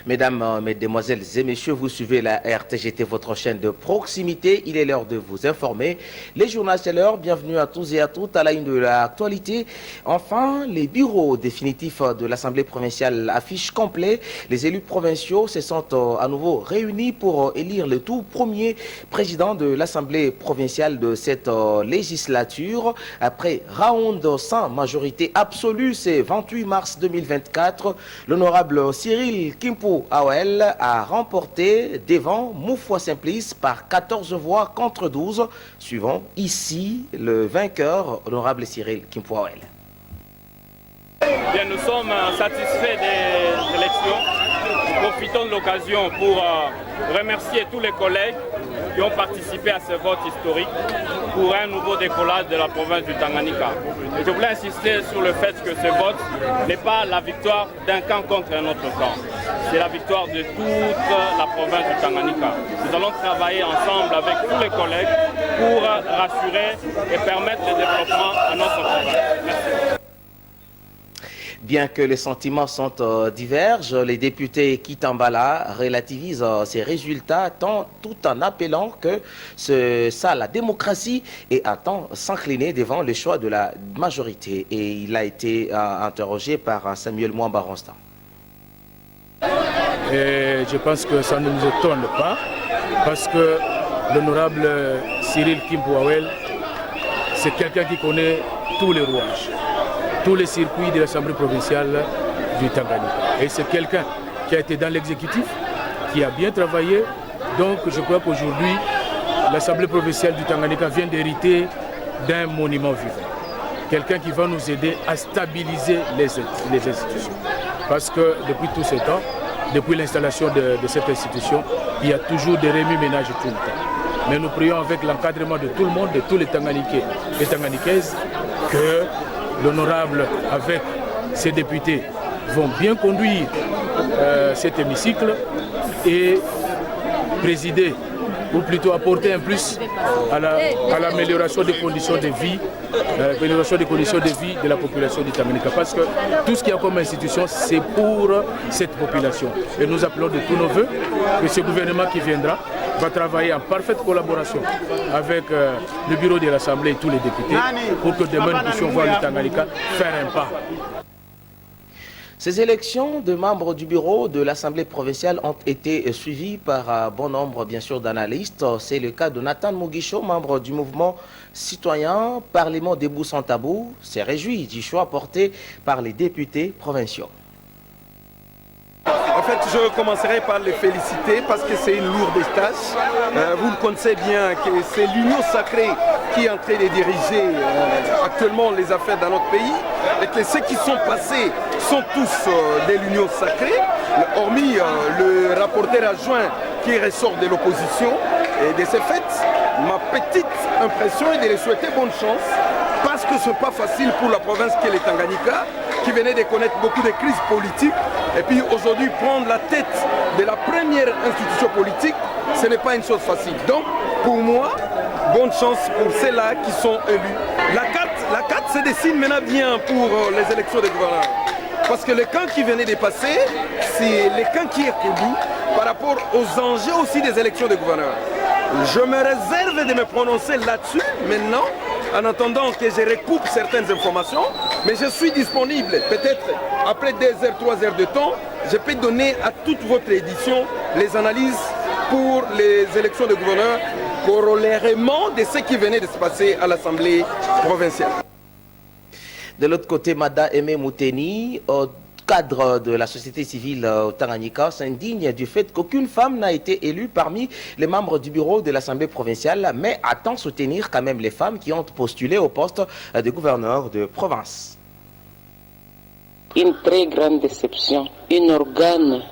Mesdames, Mesdemoiselles et Messieurs, vous suivez la RTGT, votre chaîne de proximité. Il est l'heure de vous informer. Les journaux, c'est l'heure. Bienvenue à tous et à toutes à la une de l'actualité. Enfin, les bureaux définitifs de l'Assemblée provinciale affichent complet. Les élus provinciaux se sont à nouveau réunis pour élire le tout premier président de l'Assemblée provinciale de cette législature. Après round sans majorité absolue, c'est 28 mars 2024, l'honorable Cyril Kimpu-Awel a remporté devant Moufoua Simplice par 14 voix contre 12. Suivant ici le vainqueur, honorable Cyril Kimpu-Awel. Bien, nous sommes satisfaits des élections. Nous profitons de l'occasion pour remercier tous les collègues qui ont participé à ce vote historique pour un nouveau décollage de la province du Tanganyika. Et je voulais insister sur le fait que ce vote n'est pas la victoire d'un camp contre un autre camp. C'est la victoire de toute la province du Tanganyika. Nous allons travailler ensemble avec tous les collègues pour rassurer et permettre le développement à notre province. Merci. Bien que les sentiments sont divergents, les députés Kitambala relativisent ces résultats tout en appelant que c'est ça la démocratie et attend s'incliner devant le choix de la majorité. Et il a été interrogé par Samuel Mwamba-Ronstan. Je pense que ça ne nous étonne pas parce que l'honorable Cyril Kimpu-Awel, c'est quelqu'un qui connaît tous les rouages, tous les circuits de l'Assemblée provinciale du Tanganyika. Et c'est quelqu'un qui a été dans l'exécutif, qui a bien travaillé. Donc je crois qu'aujourd'hui, l'Assemblée provinciale du Tanganyika vient d'hériter d'un monument vivant. Quelqu'un qui va nous aider à stabiliser les institutions. Parce que depuis tout ce temps, depuis l'installation de cette institution, il y a toujours des remue-ménages tout le temps. Mais nous prions avec l'encadrement de tout le monde, de tous les Tanganyikais et Tanganyikaises, que l'honorable avec ses députés vont bien conduire cet hémicycle et présider, ou plutôt apporter un plus à l'amélioration des conditions de vie, de la population du Tanganyika. Parce que tout ce qu'il y a comme institution, c'est pour cette population. Et nous appelons de tous nos voeux que ce gouvernement qui viendra va travailler en parfaite collaboration avec le bureau de l'Assemblée et tous les députés pour que demain nous puissions voir le Tanganyika faire un pas. Ces élections de membres du bureau de l'Assemblée provinciale ont été suivies par bon nombre, bien sûr, d'analystes. C'est le cas de Nathan Mugisho, membre du mouvement citoyen Parlement debout sans tabou, s'est réjoui du choix porté par les députés provinciaux. En fait, je commencerai par les féliciter parce que c'est une lourde tâche. Vous le connaissez bien que c'est l'Union sacrée qui est en train de diriger actuellement les affaires dans notre pays et que ceux qui sont passés sont tous de l'Union sacrée, hormis le rapporteur adjoint qui ressort de l'opposition. Et de ce fait, ma petite impression est de lui souhaiter bonne chance parce que ce n'est pas facile pour la province qu'est le Tanganyika, qui venait de connaître beaucoup de crises politiques. Et puis aujourd'hui, prendre la tête de la première institution politique, ce n'est pas une chose facile. Donc, pour moi, bonne chance pour ceux-là qui sont élus. La carte se dessine maintenant bien pour les élections des gouverneurs. Parce que le camp qui venait de passer, c'est le camp qui est connu par rapport aux enjeux aussi des élections des gouverneurs. Je me réserve de me prononcer là-dessus maintenant, en attendant que je recoupe certaines informations, mais je suis disponible, peut-être après 2 heures, 3 heures de temps, je peux donner à toute votre édition les analyses pour les élections de gouverneurs, corollairement de ce qui venait de se passer à l'Assemblée provinciale. De l'autre côté, Mada Aimé Mouteni, cadre de la société civile au Tanganyika, s'indigne du fait qu'aucune femme n'a été élue parmi les membres du bureau de l'Assemblée provinciale, mais attend soutenir quand même les femmes qui ont postulé au poste de gouverneur de province. Une très grande déception. Une organe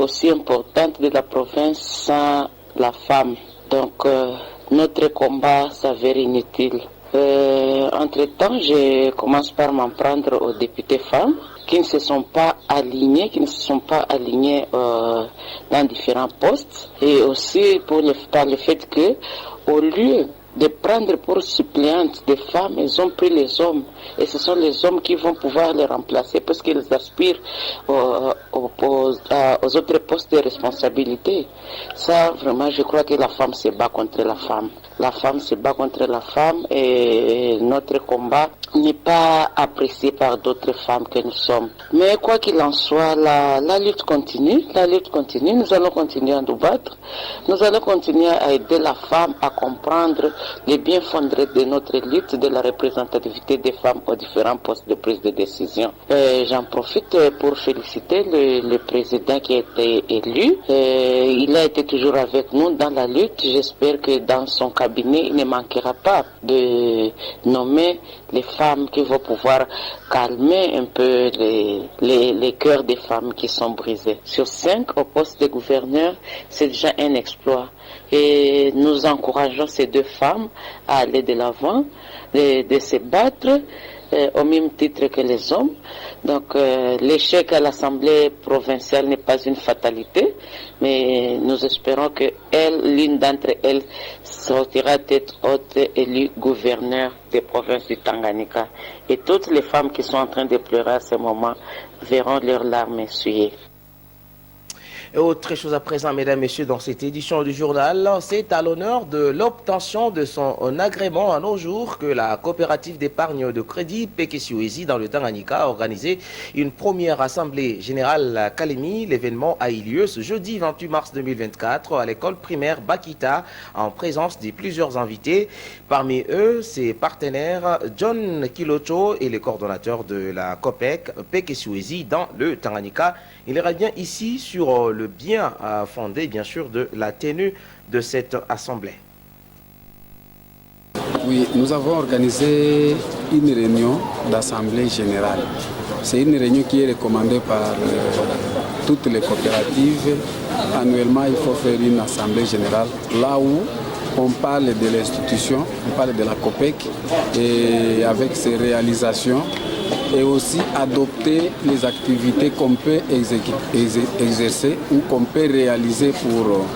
aussi importante de la province sans la femme. Donc notre combat s'avère inutile. Entre-temps, je commence par m'en prendre aux députés femmes qui ne se sont pas alignés, dans différents postes, et aussi par le fait que, au lieu de prendre pour suppléantes des femmes, ils ont pris les hommes. Et ce sont les hommes qui vont pouvoir les remplacer parce qu'ils aspirent aux autres postes de responsabilité. Ça, vraiment, je crois que la femme se bat contre la femme. La femme se bat contre la femme et notre combat n'est pas apprécié par d'autres femmes que nous sommes. Mais quoi qu'il en soit, la lutte continue. La lutte continue. Nous allons continuer à nous battre. Nous allons continuer à aider la femme à comprendre les biens-fondés de notre lutte, de la représentativité des femmes aux différents postes de prise de décision. J'en profite pour féliciter le président qui a été élu. Il a été toujours avec nous dans la lutte. J'espère que dans son cabinet, il ne manquera pas de nommer les femmes qui vont pouvoir calmer un peu les cœurs des femmes qui sont brisés. Sur 5 au poste de gouverneur, c'est déjà un exploit. Et nous encourageons ces 2 femmes à aller de l'avant, de se battre au même titre que les hommes. Donc l'échec à l'Assemblée provinciale n'est pas une fatalité, mais nous espérons que l'une d'entre elles sortira tête haute élue gouverneur des provinces du Tanganyika. Et toutes les femmes qui sont en train de pleurer à ce moment verront leurs larmes essuyées. Et autre chose à présent, mesdames, messieurs, dans cette édition du journal, c'est à l'honneur de l'obtention de son agrément à nos jours que la coopérative d'épargne de crédit Pekesiwezi dans le Tanganyika a organisé une première assemblée générale à Kalemi. L'événement a eu lieu ce jeudi 28 mars 2024 à l'école primaire Bakita en présence de plusieurs invités. Parmi eux, ses partenaires John Kilocho et les coordonnateurs de la COPEC Pekesiwezi dans le Tanganyika. Il revient ici sur le bien fondé, bien sûr, de la tenue de cette assemblée. Oui, nous avons organisé une réunion d'assemblée générale. C'est une réunion qui est recommandée par toutes les coopératives. Annuellement, il faut faire une assemblée générale là où on parle de l'institution, on parle de la COPEC et avec ses réalisations, et aussi adopter les activités qu'on peut exercer ou qu'on peut réaliser pour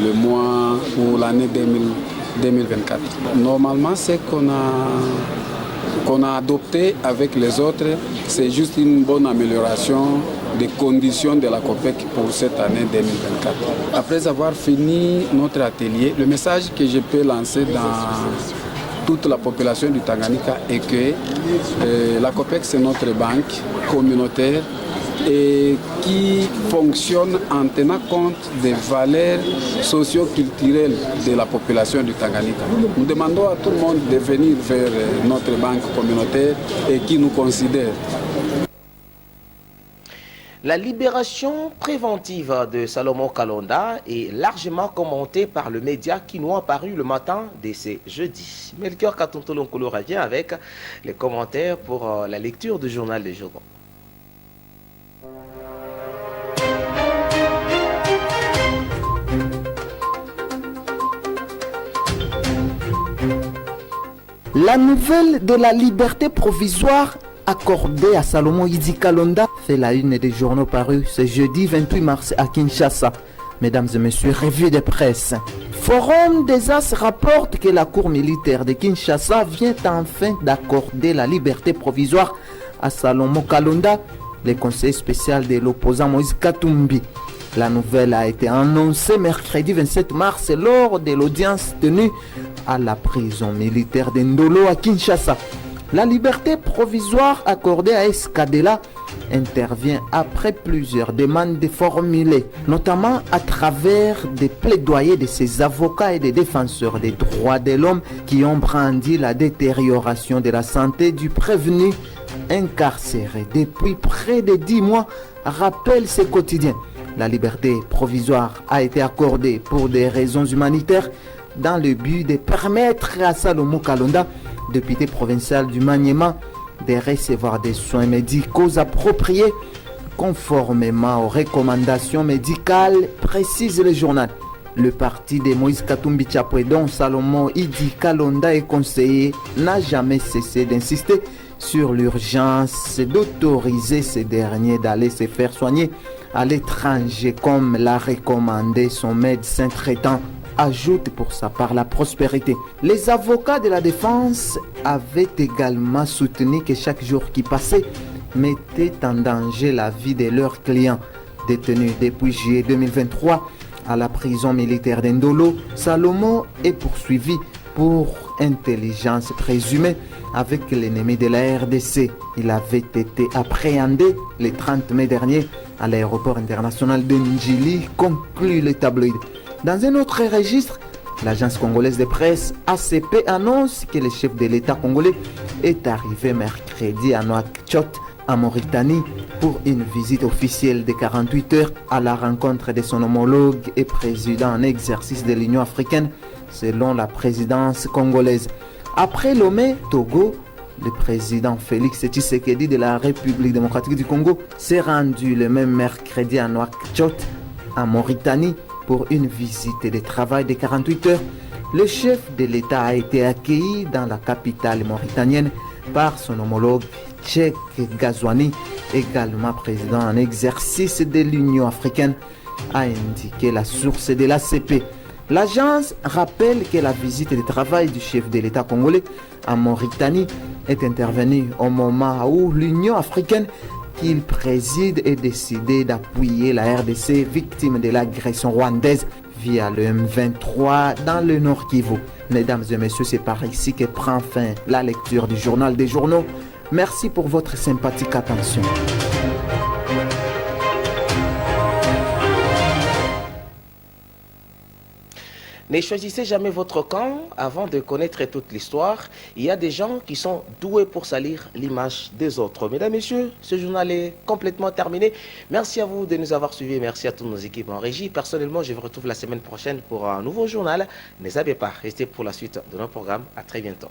le mois ou l'année 2024. Normalement, ce qu'on a adopté avec les autres, c'est juste une bonne amélioration des conditions de la COPEC pour cette année 2024. Après avoir fini notre atelier, le message que je peux lancer dans toute la population du Tanganyika est que la COPEC, c'est notre banque communautaire et qui fonctionne en tenant compte des valeurs socio-culturelles de la population du Tanganyika. Nous demandons à tout le monde de venir vers notre banque communautaire et qui nous considère. La libération préventive de Salomon Kalonda est largement commentée par le média quinois paru le matin de ce jeudi. Melchior Katontolonkolo revient avec les commentaires pour la lecture du journal des journaux. La nouvelle de la liberté provisoire accordée à Salomon Idi Kalonda fait la une des journaux parus ce jeudi 28 mars à Kinshasa. Mesdames et messieurs, revue de presse. Forum des As rapporte que la Cour militaire de Kinshasa vient enfin d'accorder la liberté provisoire à Salomon Kalonda, le conseiller spécial de l'opposant Moïse Katumbi. La nouvelle a été annoncée mercredi 27 mars lors de l'audience tenue à la prison militaire de Ndolo à Kinshasa. La liberté provisoire accordée à Escadela intervient après plusieurs demandes formulées, notamment à travers des plaidoyers de ses avocats et des défenseurs des droits de l'homme qui ont brandi la détérioration de la santé du prévenu incarcéré depuis près de 10 mois, rappelle ce quotidien. La liberté provisoire a été accordée pour des raisons humanitaires dans le but de permettre à Salomon Kalonda, député provincial du Maniema, de recevoir des soins médicaux appropriés conformément aux recommandations médicales, précise le journal. Le parti de Moïse Katumbi Chapwe, dont Salomon Idi Kalonda est conseiller, n'a jamais cessé d'insister sur l'urgence d'autoriser ces derniers d'aller se faire soigner à l'étranger, comme l'a recommandé son médecin traitant. ajoute pour sa part la prospérité. Les avocats de la défense avaient également soutenu que chaque jour qui passait mettait en danger la vie de leurs clients. Détenu depuis juillet 2023 à la prison militaire d'Indolo, Salomon est poursuivi pour intelligence présumée avec l'ennemi de la RDC. Il avait été appréhendé le 30 mai dernier à l'aéroport international de Njili, conclut le tabloïd. Dans un autre registre, l'agence congolaise de presse ACP annonce que le chef de l'État congolais est arrivé mercredi à Nouakchott, en Mauritanie, pour une visite officielle de 48 heures à la rencontre de son homologue et président en exercice de l'Union africaine, selon la présidence congolaise. Après Lomé, Togo, le président Félix Tshisekedi de la République démocratique du Congo s'est rendu le même mercredi à Nouakchott, en Mauritanie, pour une visite de travail de 48 heures. Le chef de l'État a été accueilli dans la capitale mauritanienne par son homologue Cheikh Ghazouani, également président en exercice de l'Union africaine, a indiqué la source de l'ACP. L'agence rappelle que la visite de travail du chef de l'État congolais en Mauritanie est intervenue au moment où l'Union africaine qu'il préside est décidé d'appuyer la RDC victime de l'agression rwandaise via le M23 dans le Nord Kivu. Mesdames et messieurs, c'est par ici que prend fin la lecture du journal des journaux. Merci pour votre sympathique attention. Ne choisissez jamais votre camp avant de connaître toute l'histoire. Il y a des gens qui sont doués pour salir l'image des autres. Mesdames, Messieurs, ce journal est complètement terminé. Merci à vous de nous avoir suivis. Merci à toutes nos équipes en régie. Personnellement, je vous retrouve la semaine prochaine pour un nouveau journal. Ne zappez pas, restez pour la suite de nos programmes. À très bientôt.